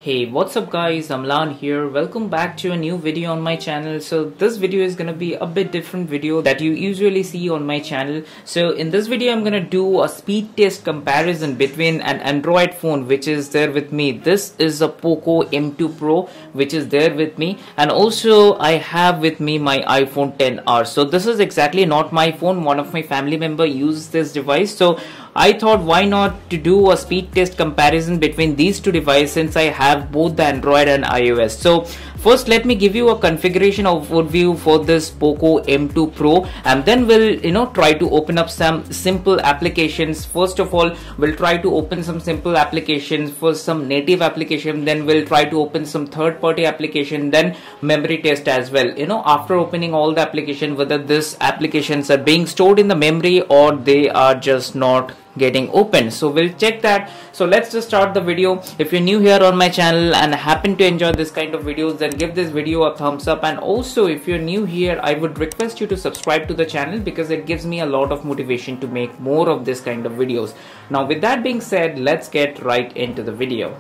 Hey, what's up guys, I'm Lan here. Welcome back to a new video on my channel. So this video is gonna be a bit different video that you usually see on my channel. So in this video I'm gonna do a speed test comparison between an Android phone which is there with me. This is a Poco M2 Pro which is there with me, and also I have with me my iPhone XR. So this is exactly not my phone. One of my family member uses this device, so I thought why not to do a speed test comparison between these two devices since I have both the Android and iOS. So first let me give you a configuration overview for this Poco M2 Pro, and then we'll try to open up some simple applications. First of all, we'll try to open some simple applications, first some native application, then we'll try to open some third-party application, then memory test as well. After opening all the application, whether these applications are being stored in the memory or they are just not getting open. So we'll check that. So let's just start the video. If you're new here on my channel and happen to enjoy this kind of videos, then give this video a thumbs up, and also if you're new here, I would request you to subscribe to the channel because it gives me a lot of motivation to make more of this kind of videos. Now with that being said, let's get right into the video.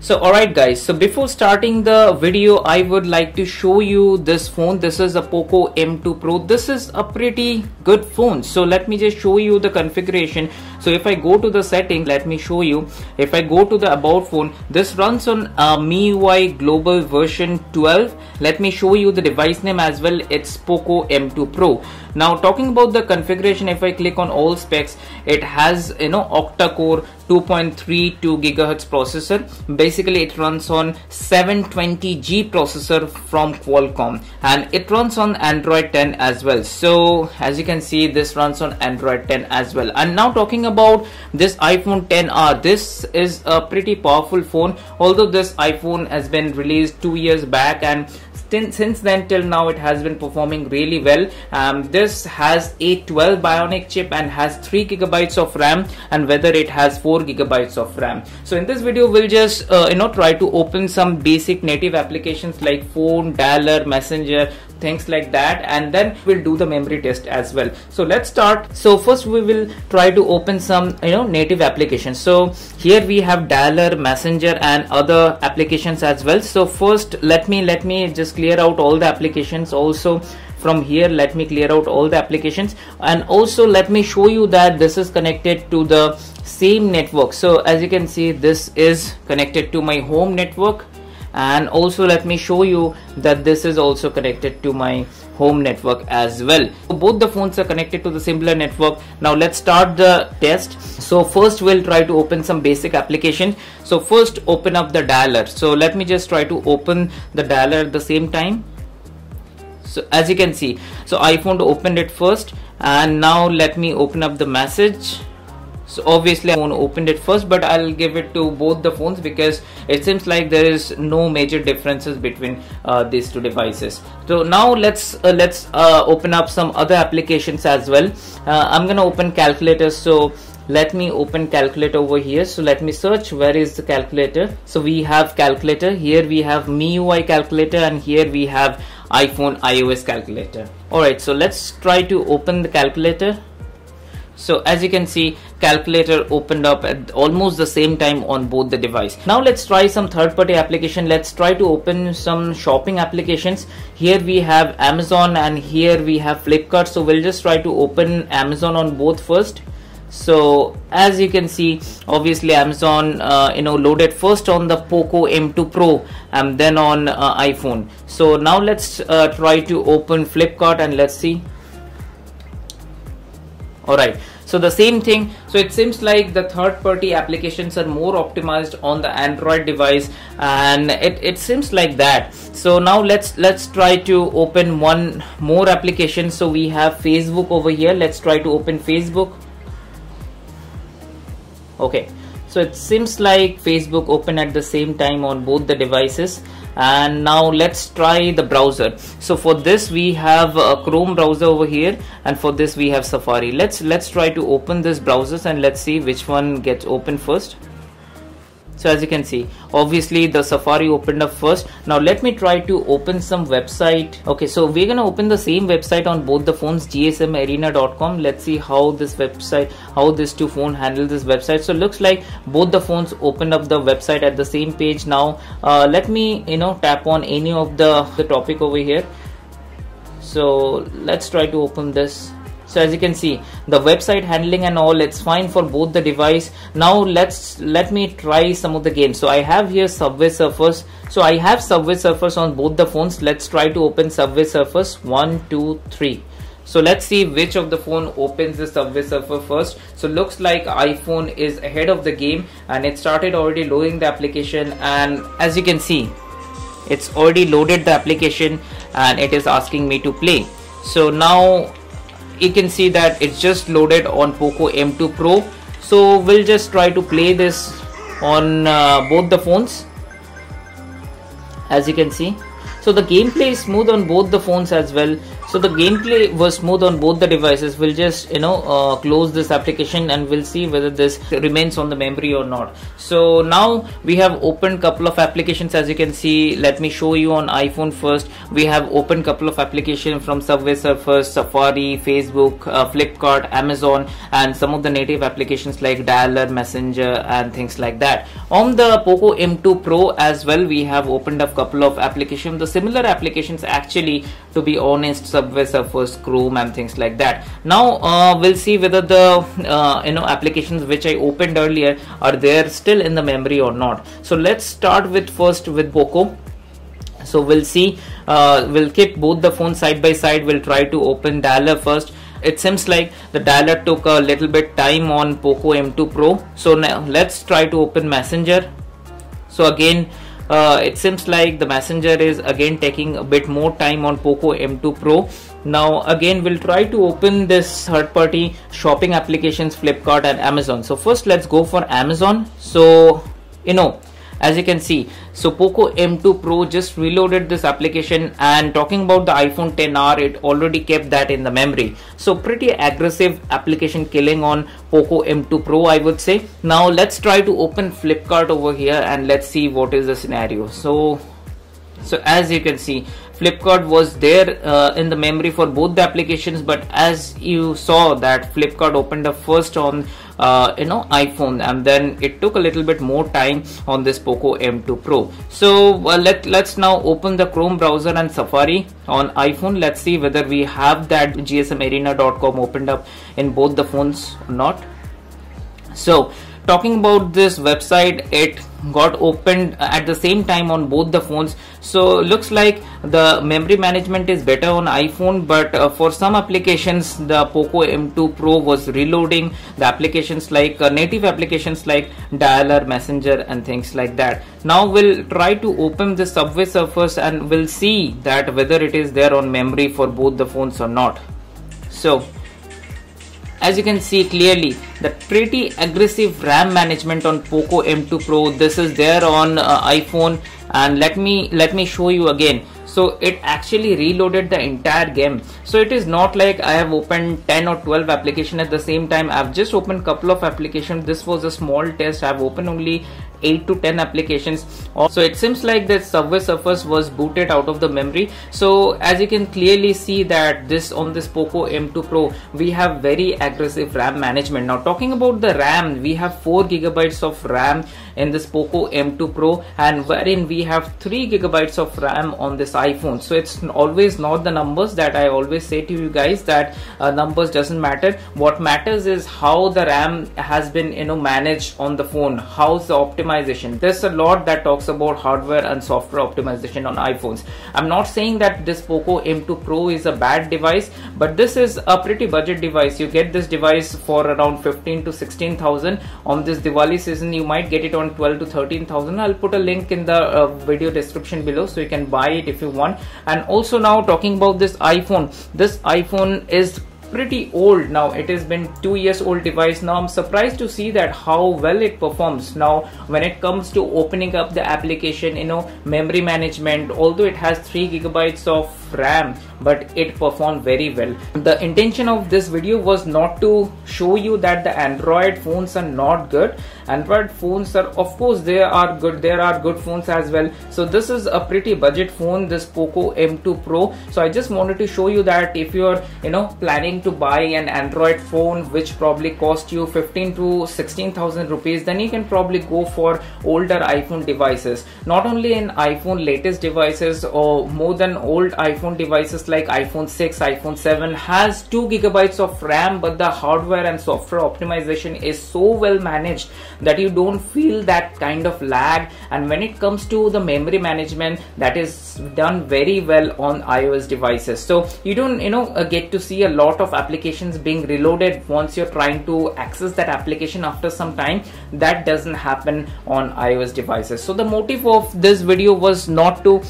So alright guys, so before starting the video, I would like to show you this phone. This is a Poco M2 Pro. This is a pretty good phone. So let me just show you the configuration. So if I go to the setting, let me show you. If I go to the about phone, this runs on MIUI Global version 12. Let me show you the device name as well. It's Poco M2 Pro. Now talking about the configuration, if I click on all specs, it has octa-core 2.32 GHz processor. Basically it runs on 720G processor from Qualcomm, and it runs on Android 10 as well. So as you can see, this runs on Android 10 as well. And now talking about this iPhone XR, this is a pretty powerful phone. Although this iPhone has been released 2 years back, and since then till now it has been performing really well. This has a 12 bionic chip and has 3 GB of RAM, and whether it has 4 GB of RAM. So in this video we'll just try to open some basic native applications like phone, dialer, messenger, things like that, and then we'll do the memory test as well. So let's start. So first we will try to open some native applications. So here we have dialer, messenger, and other applications as well. So first let me just clear out all the applications. Also from here let me clear out all the applications, and also let me show you that this is connected to the same network. So as you can see, this is connected to my home network, and also let me show you that this is also connected to my home network as well. So both the phones are connected to the similar network. Now let's start the test. So first we'll try to open some basic application. So first open up the dialer. So let me just try to open the dialer at the same time. So as you can see, so iPhone opened it first, and now let me open up the message. So obviously I won't open it first, but I'll give it to both the phones because it seems like there is no major differences between these two devices. So now let's open up some other applications as well. I'm gonna open calculator. So let me open calculator over here. So let me search where is the calculator. So we have calculator, here we have MIUI calculator, and here we have iPhone iOS calculator. Alright, so let's try to open the calculator. So as you can see, calculator opened up at almost the same time on both the device. Now let's try some third-party application. Let's try to open some shopping applications. Here we have Amazon and here we have Flipkart. So we'll just try to open Amazon on both first. So as you can see, obviously Amazon loaded first on the Poco M2 Pro and then on iPhone. So now let's try to open Flipkart and let's see. Alright, so the same thing. So it seems like the third-party applications are more optimized on the Android device, and it seems like that. So now let's try to open one more application. So we have Facebook over here. Let's try to open Facebook. Okay, so it seems like Facebook opened at the same time on both the devices. And now let's try the browser. So for this we have a Chrome browser over here, and for this we have Safari. Let's try to open this browsers and let's see which one gets open first. So as you can see, obviously the Safari opened up first. Now let me try to open some website. Okay, so we're gonna open the same website on both the phones, gsmarena.com. Let's see how this website, how these two phones handle this website. So looks like both the phones opened up the website at the same page. Now let me tap on any of the topic over here. So let's try to open this. So as you can see, the website handling and all, it's fine for both the device. Now let me try some of the games. So I have here Subway Surfers. So I have Subway Surfers on both the phones. Let's try to open Subway Surfers. 1, 2, 3. So let's see which of the phone opens the Subway Surfer first. So looks like iPhone is ahead of the game, and it started already loading the application. And as you can see, it's already loaded the application and it is asking me to play. So now you can see that it's just loaded on Poco M2 Pro. So we'll just try to play this on both the phones. As you can see, so the gameplay is smooth on both the phones as well. So the gameplay was smooth on both the devices. We'll just close this application and we'll see whether this remains on the memory or not. So now we have opened couple of applications. As you can see, let me show you on iPhone first. We have opened couple of applications from Subway Surfers, Safari, Facebook, Flipkart, Amazon, and some of the native applications like Dialer, Messenger, and things like that. On the Poco M2 Pro as well, we have opened up couple of applications, the similar applications actually, to be honest, Subway Surfers, Chrome, and things like that. Now we'll see whether the applications which I opened earlier are there still in the memory or not. So let's start with first with Poco. So we'll see, we'll keep both the phones side by side. We'll try to open Dialer first. It seems like the Dialer took a little bit time on Poco M2 Pro. So now let's try to open Messenger. So again, it seems like the Messenger is again taking a bit more time on Poco M2 Pro. Now again, we'll try to open this third-party shopping applications, Flipkart and Amazon. So first let's go for Amazon. So as you can see, so Poco M2 Pro just reloaded this application, and talking about the iPhone XR, it already kept that in the memory. So pretty aggressive application killing on Poco M2 Pro, I would say. Now let's try to open Flipkart over here and let's see what is the scenario. So as you can see, Flipkart was there in the memory for both the applications, but as you saw that Flipkart opened up first on iPhone, and then it took a little bit more time on this Poco M2 Pro. So let's now open the Chrome browser and Safari on iPhone. Let's see whether we have that gsmarena.com opened up in both the phones or not. So talking about this website, it got opened at the same time on both the phones. So looks like the memory management is better on iPhone, but for some applications the Poco M2 Pro was reloading the applications like native applications like Dialer, Messenger, and things like that. Now we'll try to open the Subway Surfers and we'll see that whether it is there on memory for both the phones or not. So as you can see clearly, the pretty aggressive RAM management on Poco M2 Pro. This is there on iPhone, and let me show you again. So it actually reloaded the entire game. So it is not like I have opened 10 or 12 applications at the same time. I've just opened couple of applications. This was a small test. I've opened only 8 to 10 applications. So it seems like the Subway Surfers was booted out of the memory. So as you can clearly see that on this Poco M2 Pro, we have very aggressive RAM management. Now talking about the RAM, we have 4 gigabytes of RAM in this Poco M2 Pro, and wherein we have 3 gigabytes of RAM on this iPhone. So it's always not the numbers that I always say to you guys, that numbers doesn't matter. What matters is how the RAM has been managed on the phone. How's the optimization? There's a lot that talks about hardware and software optimization on iPhones. I'm not saying that this Poco M2 Pro is a bad device, but this is a pretty budget device. You get this device for around 15 to 16,000. On this Diwali season, you might get it on 12 to 13,000. I'll put a link in the video description below so you can buy it if you want. And also now talking about this iPhone is pretty old now. It has been 2 years old device now. I'm surprised to see that how well it performs now when it comes to opening up the application, memory management. Although it has 3 gigabytes of RAM, but it performed very well. The intention of this video was not to show you that the Android phones are not good. Android phones are, of course, they are good. There are good phones as well. So this is a pretty budget phone, this Poco M2 Pro. So I just wanted to show you that if you're planning to buy an Android phone which probably cost you 15 to 16,000 rupees, then you can probably go for older iPhone devices. Not only in iPhone latest devices, or more than old iPhone devices like iPhone 6, iPhone 7 has 2 gigabytes of RAM, but the hardware and software optimization is so well managed that you don't feel that kind of lag. And when it comes to the memory management, that is done very well on iOS devices. So you don't get to see a lot of applications being reloaded once you're trying to access that application after some time. That doesn't happen on iOS devices. So the motive of this video was not to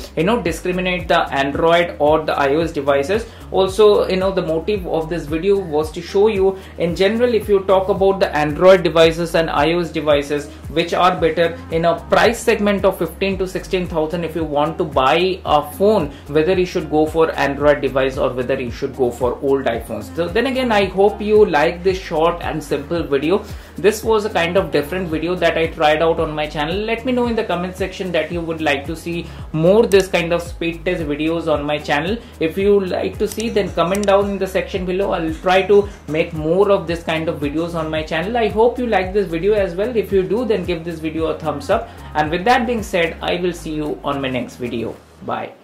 discriminate the Android or the iOS devices. Also, the motive of this video was to show you in general, if you talk about the Android devices and iOS devices, which are better in a price segment of 15 to 16,000. If you want to buy a phone, whether you should go for Android device or whether you should go for old iPhones. So then again, I hope you like this short and simple video. This was a kind of different video that I tried out on my channel. Let me know in the comment section that you would like to see more this kind of speed test videos on my channel. If you like to see, then comment down in the section below. I'll try to make more of this kind of videos on my channel. I hope you like this video as well. If you do, then give this video a thumbs up. And with that being said, I will see you on my next video. Bye.